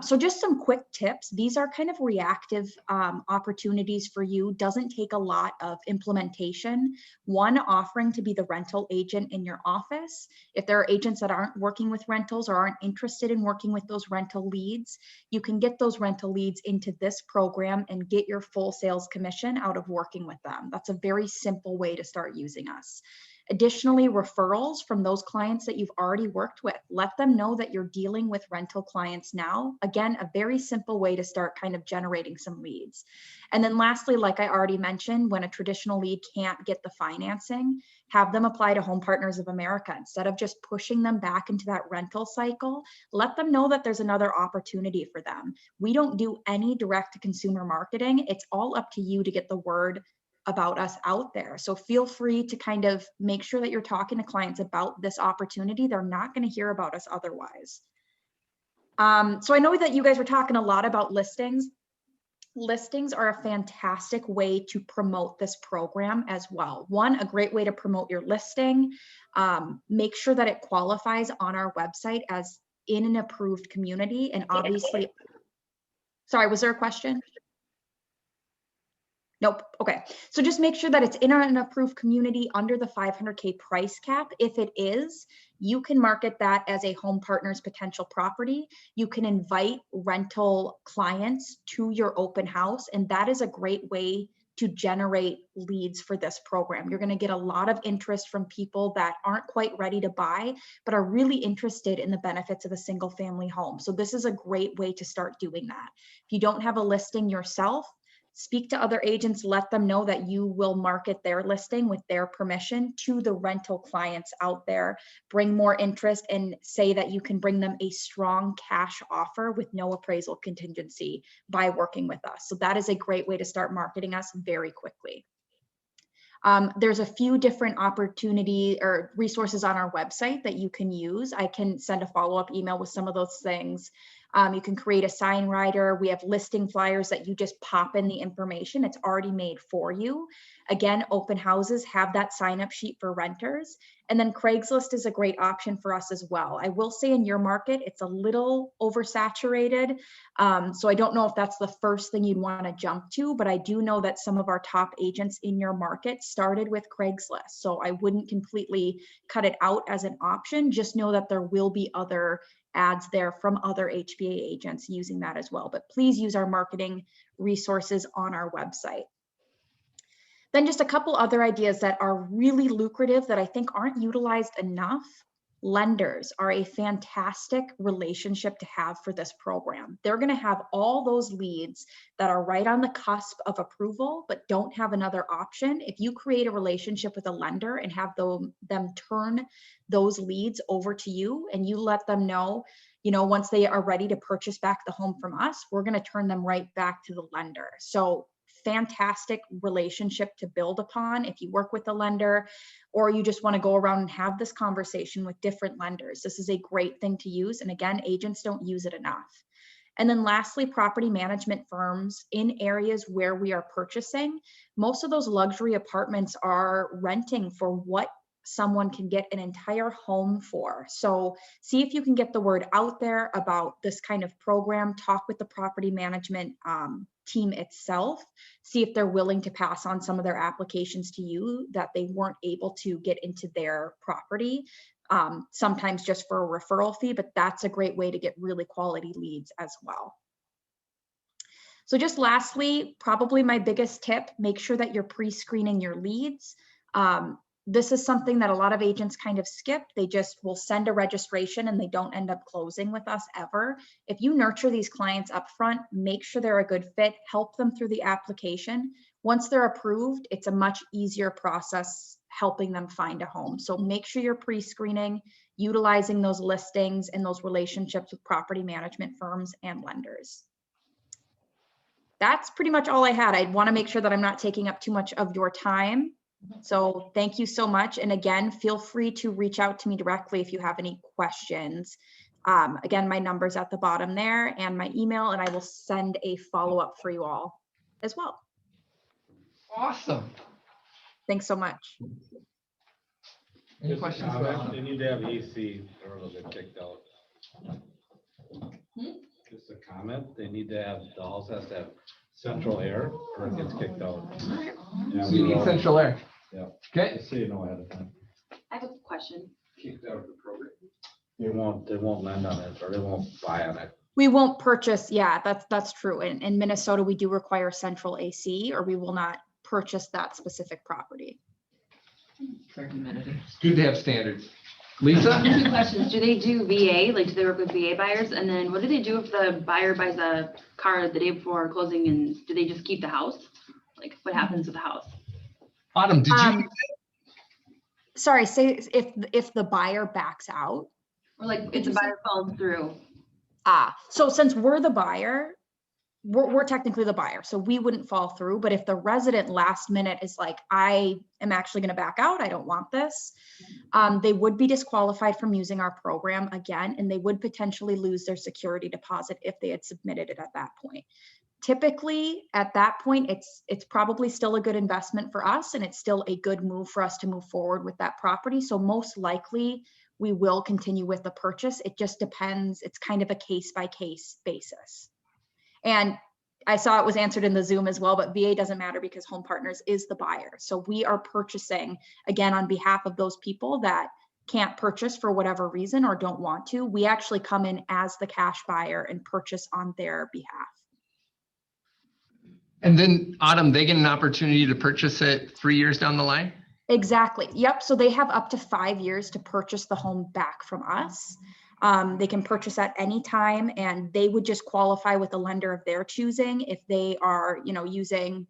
So just some quick tips. These are kind of reactive opportunities for you. Doesn't take a lot of implementation. One, offering to be the rental agent in your office. If there are agents that aren't working with rentals or aren't interested in working with those rental leads, you can get those rental leads into this program and get your full sales commission out of working with them. That's a very simple way to start using us. Additionally, referrals from those clients that you've already worked with. Let them know that you're dealing with rental clients now. Again, a very simple way to start kind of generating some leads. And then lastly, like I already mentioned, when a traditional lead can't get the financing, have them apply to Home Partners of America. Instead of just pushing them back into that rental cycle, let them know that there's another opportunity for them. We don't do any direct-to-consumer marketing. It's all up to you to get the word about us out there. So feel free to kind of make sure that you're talking to clients about this opportunity. They're not going to hear about us otherwise. So I know that you guys were talking a lot about listings. Listings are a fantastic way to promote this program as well. One, a great way to promote your listing. Make sure that it qualifies on our website as in an approved community. And obviously, sorry, was there a question? Nope. Okay. So just make sure that it's in an approved community under the 500K price cap. If it is, you can market that as a Home Partners potential property. You can invite rental clients to your open house, and that is a great way to generate leads for this program. You're going to get a lot of interest from people that aren't quite ready to buy, but are really interested in the benefits of a single family home. So this is a great way to start doing that. If you don't have a listing yourself, speak to other agents, let them know that you will market their listing with their permission to the rental clients out there, bring more interest, and say that you can bring them a strong cash offer with no appraisal contingency by working with us. So that is a great way to start marketing us very quickly. There's a few different opportunity or resources on our website that you can use. I can send a follow-up email with some of those things. You can create a sign rider. We have listing flyers that you just pop in the information. It's already made for you. Again, open houses have that sign up sheet for renters. And then Craigslist is a great option for us as well. I will say in your market, it's a little oversaturated. So I don't know if that's the first thing you'd want to jump to, but I do know that some of our top agents in your market started with Craigslist. So I wouldn't completely cut it out as an option. Just know that there will be other ads there from other HBA agents using that as well. But please use our marketing resources on our website. Then just a couple other ideas that are really lucrative that I think aren't utilized enough. Lenders are a fantastic relationship to have for this program. They're going to have all those leads that are right on the cusp of approval, but don't have another option. If you create a relationship with a lender and have them turn those leads over to you, and you let them know, once they are ready to purchase back the home from us, we're going to turn them right back to the lender. So fantastic relationship to build upon if you work with a lender, or you just want to go around and have this conversation with different lenders. This is a great thing to use. And again, agents don't use it enough. And then lastly, property management firms in areas where we are purchasing. Most of those luxury apartments are renting for what someone can get an entire home for. So see if you can get the word out there about this kind of program. Talk with the property management team itself. See if they're willing to pass on some of their applications to you that they weren't able to get into their property. Sometimes just for a referral fee, but that's a great way to get really quality leads as well. So just lastly, probably my biggest tip, make sure that you're pre-screening your leads. This is something that a lot of agents kind of skip. They just will send a registration and they don't end up closing with us ever. If you nurture these clients up front, make sure they're a good fit, help them through the application. Once they're approved, it's a much easier process helping them find a home. So make sure you're pre-screening, utilizing those listings and those relationships with property management firms and lenders. That's pretty much all I had. I want to make sure that I'm not taking up too much of your time. So thank you so much. And again, feel free to reach out to me directly if you have any questions. Again, my number's at the bottom there and my email, and I will send a follow-up for you all as well. Awesome. Thanks so much. Any Just a questions? comment, they need to have AC or they'll get kicked out. Just a comment, they need to have, the house has to have central air or it gets kicked out. Yeah, So you need central air. Yeah. Okay. Just so you know ahead of time. I have a question. Kicked out of the program. They won't lend on it or they won't buy on it. We won't purchase. Yeah, that's true. In Minnesota, we do require central AC, or we will not purchase that specific property. It's good to have standards. Lisa? 2 questions. Do they do VA? Like, do they work with VA buyers? And then what do they do if the buyer buys a car the day before closing, and do they just keep the house? Like, what happens with the house? Autumn, did you? Sorry, say if the buyer backs out. Or like, if the buyer falls through? So since we're the buyer, we're technically the buyer, so we wouldn't fall through. But if the resident last minute is like, I am actually going to back out, I don't want this, they would be disqualified from using our program again, and they would potentially lose their security deposit if they had submitted it at that point. Typically, at that point, it's probably still a good investment for us, and it's still a good move for us to move forward with that property. So most likely, we will continue with the purchase. It just depends. It's kind of a case-by-case basis. And I saw it was answered in the Zoom as well, but VA doesn't matter because Home Partners is the buyer. So we are purchasing, again, on behalf of those people that can't purchase for whatever reason or don't want to. We actually come in as the cash buyer and purchase on their behalf. And then Autumn, they get an opportunity to purchase it 3 years down the line? Exactly. Yep. So they have up to 5 years to purchase the home back from us. They can purchase at any time, and they would just qualify with a lender of their choosing if they are, using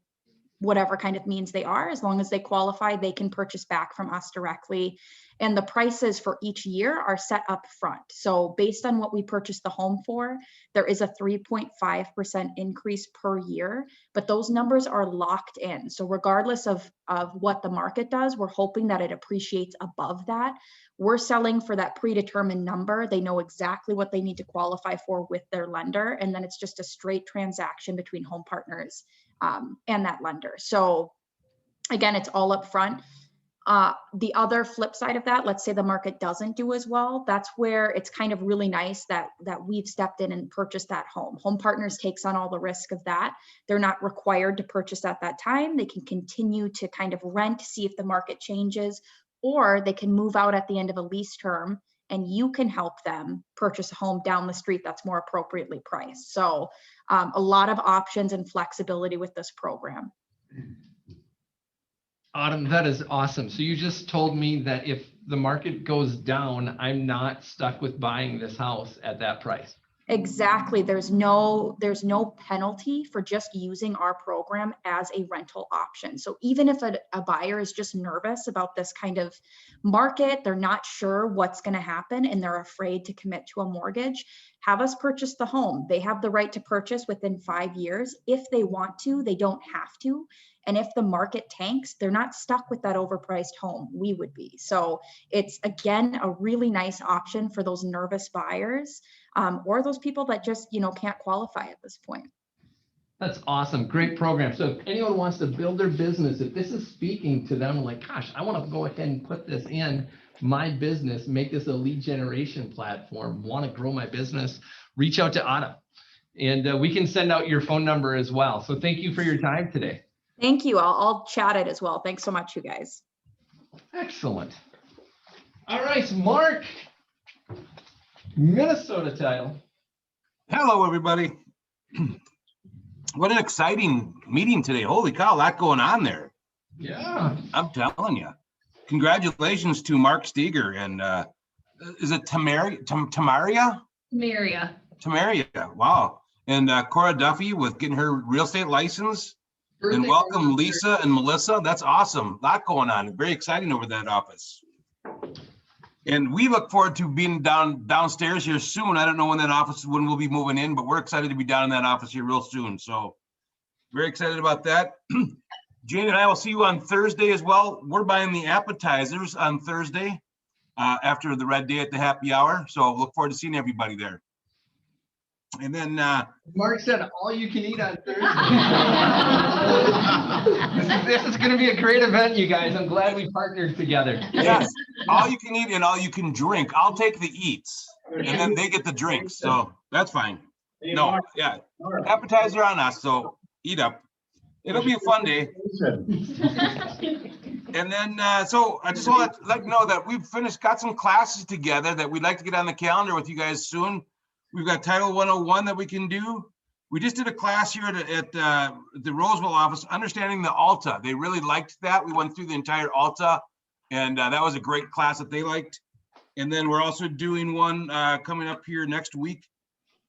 whatever kind of means they are. As long as they qualify, they can purchase back from us directly. And the prices for each year are set up front. So based on what we purchased the home for, there is a 3.5% increase per year, but those numbers are locked in. So regardless of what the market does, we're hoping that it appreciates above that. We're selling for that predetermined number. They know exactly what they need to qualify for with their lender. And then it's just a straight transaction between Home Partners and that lender. So again, it's all up front. The other flip side of that, let's say the market doesn't do as well, that's where it's kind of really nice that we've stepped in and purchased that home. Home Partners takes on all the risk of that. They're not required to purchase at that time. They can continue to kind of rent, see if the market changes, or they can move out at the end of a lease term and you can help them purchase a home down the street that's more appropriately priced. So a lot of options and flexibility with this program. Autumn, that is awesome. So you just told me that if the market goes down, I'm not stuck with buying this house at that price. Exactly. There's no penalty for just using our program as a rental option. So even if a buyer is just nervous about this kind of market, they're not sure what's going to happen and they're afraid to commit to a mortgage, have us purchase the home. They have the right to purchase within 5 years. If they want to, they don't have to. And if the market tanks, they're not stuck with that overpriced home. We would be. So it's, again, a really nice option for those nervous buyers or those people that just, can't qualify at this point. That's awesome. Great program. So if anyone wants to build their business, if this is speaking to them, like, gosh, I want to go ahead and put this in my business, make this a lead generation platform, want to grow my business, reach out to Autumn. And we can send out your phone number as well. So thank you for your time today. Thank you. I'll chat it as well. Thanks so much, you guys. Excellent. All right, Mark, Minnesota title. Hello, everybody. What an exciting meeting today. Holy cow, a lot going on there. Yeah. I'm telling you. Congratulations to Mark Steger and is it Tamaria? Tamaria, wow. And Cora Duffy with getting her real estate license. And welcome Lisa and Melissa. That's awesome. A lot going on. Very exciting over that office. And we look forward to being downstairs here soon. I don't know when we'll be moving in, but we're excited to be down in that office here real soon. So very excited about that. Jane and I will see you on Thursday as well. We're buying the appetizers on Thursday after the red day at the happy hour. So look forward to seeing everybody there. And then Mark said all you can eat on Thursday. This is going to be a great event, you guys. I'm glad we partnered together. Yes, all you can eat and all you can drink. I'll take the eats and then they get the drinks. So that's fine. No, yeah, appetizer on us. So eat up. It'll be a fun day. And then, so I just want to let you know that we've got some classes together that we'd like to get on the calendar with you guys soon. We've got Title 101 that we can do. We just did a class here at the Roseville office, understanding the Alta. They really liked that. We went through the entire Alta, and that was a great class that they liked. And then we're also doing one coming up here next week,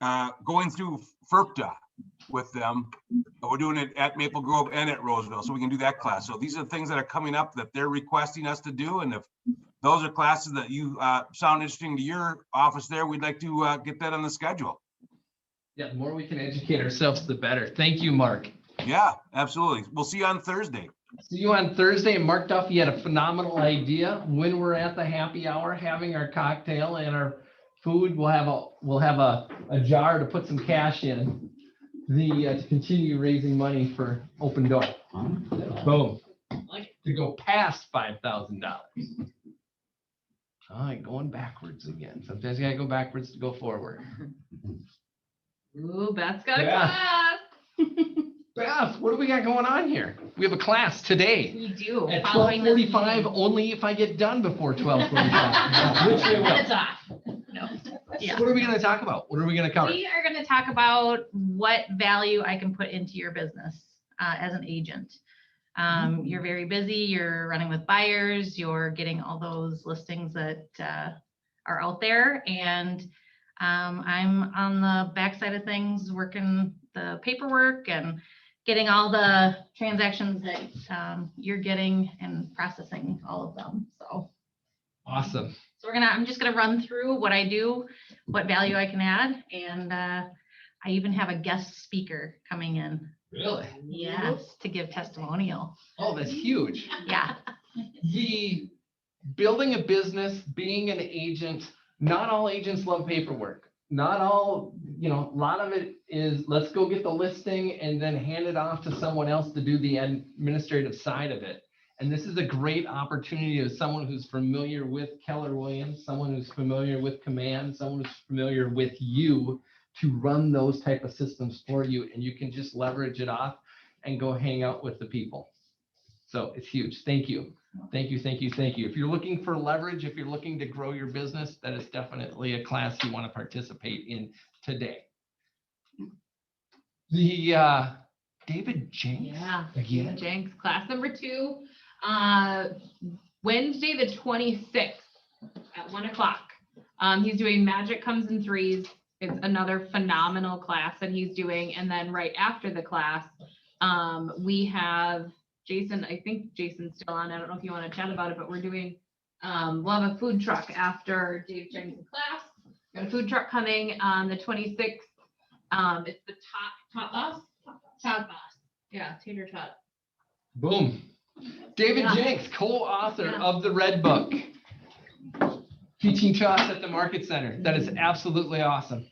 going through FERPTA with them. We're doing it at Maple Grove and at Roseville, so we can do that class. So these are the things that are coming up that they're requesting us to do. And if those are classes that you sound interesting to your office there, we'd like to get that on the schedule. Yeah, the more we can educate ourselves, the better. Thank you, Mark. Yeah, absolutely. We'll see you on Thursday. See you on Thursday. Mark Duffy had a phenomenal idea. When we're at the happy hour having our cocktail and our food, we'll have a jar to put some cash in to continue raising money for Open Door. Boom. To go past $5,000. All right, going backwards again. Sometimes you gotta go backwards to go forward. Ooh, Beth's got a Yeah. class. Beth, what do we got going on here? We have a class today. We do. At Following this 12:45, meeting. only if I get done before 12:45. Which we will. Minutes off. No. Yeah. So what are we gonna talk about? What are we gonna cover? We are going to talk about what value I can put into your business as an agent. You're very busy, you're running with buyers, you're getting all those listings that are out there. And I'm on the backside of things, working the paperwork and getting all the transactions that you're getting and processing all of them. So Awesome. I'm just gonna run through what I do, what value I can add, and I even have a guest speaker coming in. Really? Yes, to give testimonial. Oh, that's huge. Yeah. The building a business, being an agent, not all agents love paperwork. Not all, a lot of it is let's go get the listing and then hand it off to someone else to do the administrative side of it. And this is a great opportunity as someone who's familiar with Keller Williams, someone who's familiar with Command, someone who's familiar with you to run those type of systems for you. And you can just leverage it off and go hang out with the people. So it's huge. Thank you. Thank you, thank you, thank you. If you're looking for leverage, if you're looking to grow your business, that is definitely a class you want to participate in today. The David Jenks. Yeah. Again. Jenks, class number 2, Wednesday, the 26th at 1:00. He's doing Magic Comes in Threes. It's another phenomenal class that he's doing. And then right after the class, we have Jason. I think Jason's still on. I don't know if you want to chat about it, but we're doing, we'll have a food truck after Dave Jenks' class. Got a food truck coming on the 26th. It's the Tot Boss. Yeah, Tater Tot. Boom. David Jenks, co-author of the Red Book, teaching tots at the Market Center. That is absolutely awesome.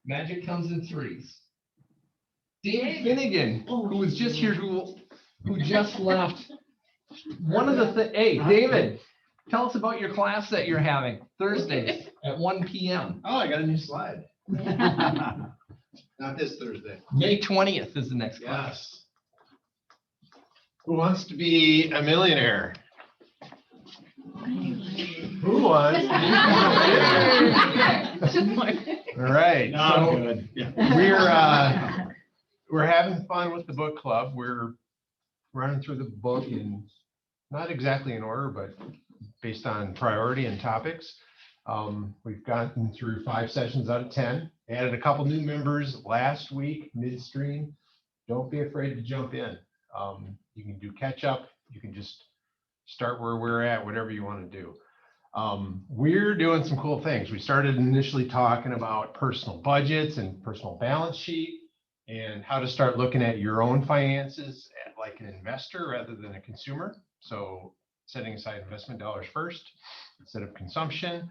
Magic Comes in Threes. Dave Finnegan, who was just here, who just left. One of the hey, David, tell us about your class that you're having Thursdays at 1 p.m. Oh, I got a new slide. Not this Thursday. May 20th is the next class. Yes. Who wants to be a millionaire? Who wants to be a millionaire? All right. No, I'm good. Yeah. We're having fun with the book club. We're running through the book in not exactly in order, but based on priority and topics. We've gotten through 5 sessions out of 10. Added a couple new members last week, midstream. Don't be afraid to jump in. You can do catch up. You can just start where we're at, whatever you want to do. We're doing some cool things. We started initially talking about personal budgets and personal balance sheet and how to start looking at your own finances like an investor rather than a consumer. So setting aside investment dollars first instead of consumption.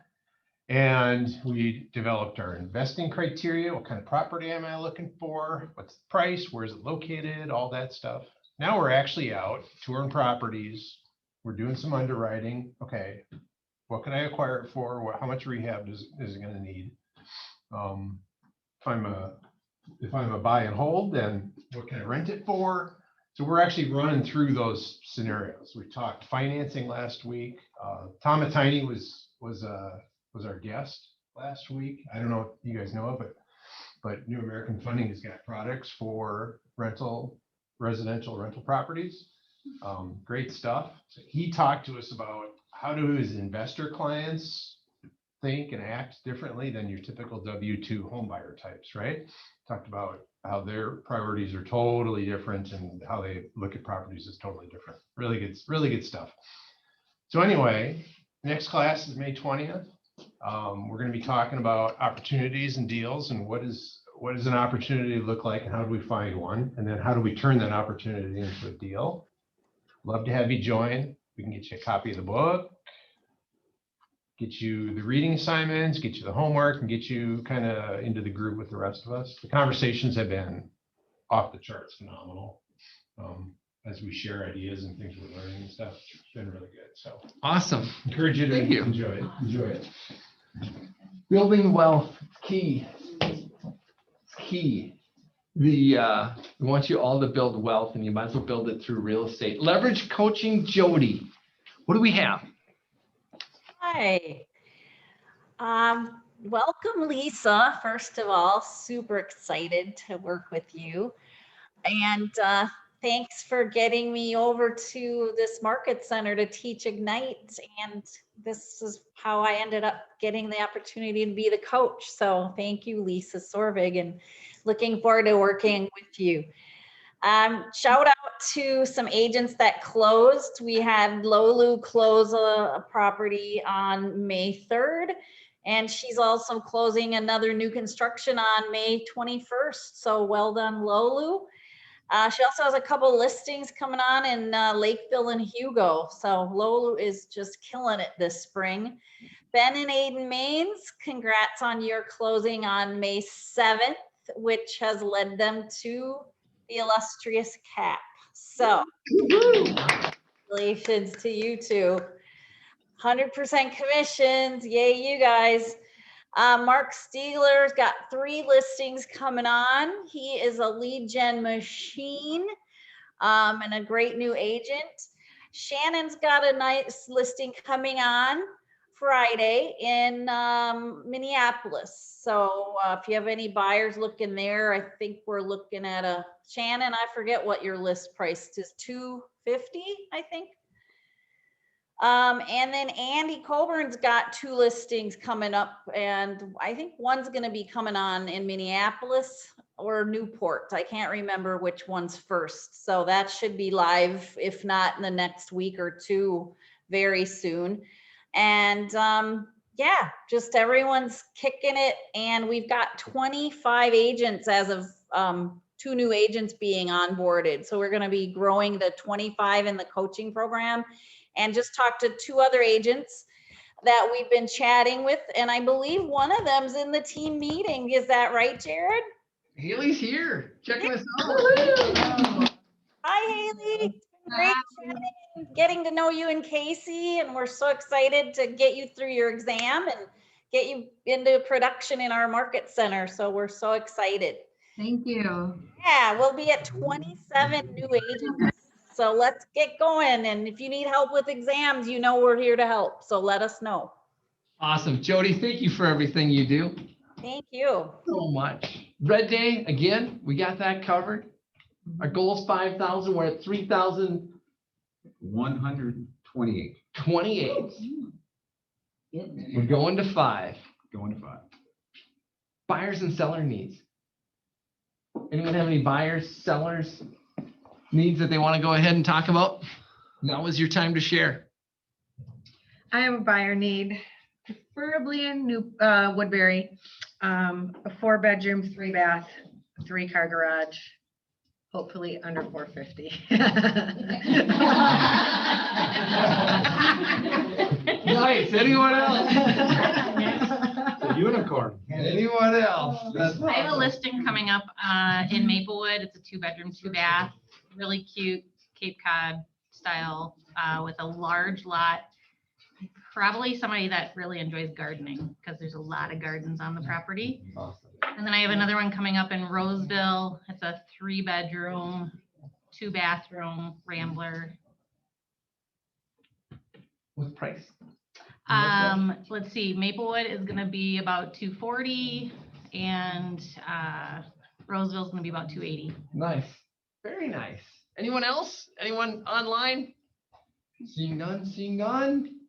And we developed our investing criteria. What kind of property am I looking for? What's the price? Where is it located? All that stuff. Now we're actually out touring properties. We're doing some underwriting. Okay, what can I acquire it for? How much rehab is it going to need? If I'm a buy and hold, then what can I rent it for? So we're actually running through those scenarios. We talked financing last week. Tom Atini was our guest last week. I don't know if you guys know it, but New American Funding has got products for residential rental properties. Great stuff. So he talked to us about how do his investor clients think and act differently than your typical W-2 home buyer types, right? Talked about how their priorities are totally different and how they look at properties is totally different. Really good stuff. So anyway, next class is May 20th. We're going to be talking about opportunities and deals and what does an opportunity look like and how do we find one? And then how do we turn that opportunity into a deal? Love to have you join. We can get you a copy of the book, get you the reading assignments, get you the homework, and get you kind of into the group with the rest of us. The conversations have been off the charts phenomenal. As we share ideas and things we're learning and stuff, it's been really good. So Awesome. encourage you to Thank you. enjoy it. Enjoy it. Building wealth, key. It's key. We want you all to build wealth, and you might as well build it through real estate. Leverage Coaching, Jody. What do we have? Hi. Welcome, Lisa. First of all, super excited to work with you. And thanks for getting me over to this market center to teach Ignite. And this is how I ended up getting the opportunity to be the coach. So thank you, Lisa Sorvig, and looking forward to working with you. Shout out to some agents that closed. We had Lolu close a property on May 3rd, and she's also closing another new construction on May 21st. So well done, Lolu. She also has a couple listings coming on in Lakeville and Hugo. So Lolu is just killing it this spring. Ben and Aiden Maines, congrats on your closing on May 7th, which has led them to the illustrious cap. So congratulations to you two. 100% commissions. Yay, you guys. Mark Stiegler's got 3 listings coming on. He is a lead gen machine and a great new agent. Shannon's got a nice listing coming on Friday in Minneapolis. So if you have any buyers looking there, I think we're looking at a Shannon. I forget what your list price is, $250, I think. And then Andy Colburn's got 2 listings coming up, and I think one's going to be coming on in Minneapolis or Newport. I can't remember which one's first. So that should be live, if not in the next week or 2, very soon. And yeah, just everyone's kicking it. And we've got 25 agents as of 2 new agents being onboarded. So we're going to be growing to 25 in the coaching program. And just talked to 2 other agents that we've been chatting with. And I believe one of them's in the team meeting. Is that right, Jared? Haley's here, checking us out. Hi, Haley. Great chatting, getting to know you and Casey. And we're so excited to get you through your exam and get you into production in our market center. So we're so excited. Thank you. Yeah, we'll be at 27 new agents. So let's get going. And if you need help with exams, you know we're here to help. So let us know. Awesome. Jody, thank you for everything you do Thank you. so much. Red Day, again, we got that covered. Our goal is 5,000. We're at 3,128. 3,028. We're going to 5. Going to 5. Buyers and seller needs. Anyone have any buyers, sellers needs that they want to go ahead and talk about? Now is your time to share. I have a buyer need, preferably in New Woodbury, a 4-bedroom, 3-bath, 3-car garage, hopefully under 450. Nice. Anyone else? A unicorn. Anyone else? I have a listing coming up in Maplewood. It's a 2-bedroom, 2-bath, really cute Cape Cod style with a large lot. Probably somebody that really enjoys gardening because there's a lot of gardens on the property. And then I have another one coming up in Roseville. It's a 3-bedroom, 2-bathroom Rambler. What price? Let's see, Maplewood is gonna be about 240 and Roseville's gonna be about 280. Nice. Very nice. Anyone else? Anyone online? Seeing none, seeing none.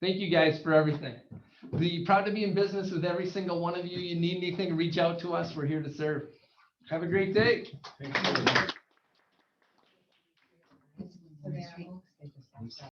Thank you guys for everything. Proud to be in business with every single one of you. You need anything, reach out to us. We're here to serve. Have a great day. Thank you.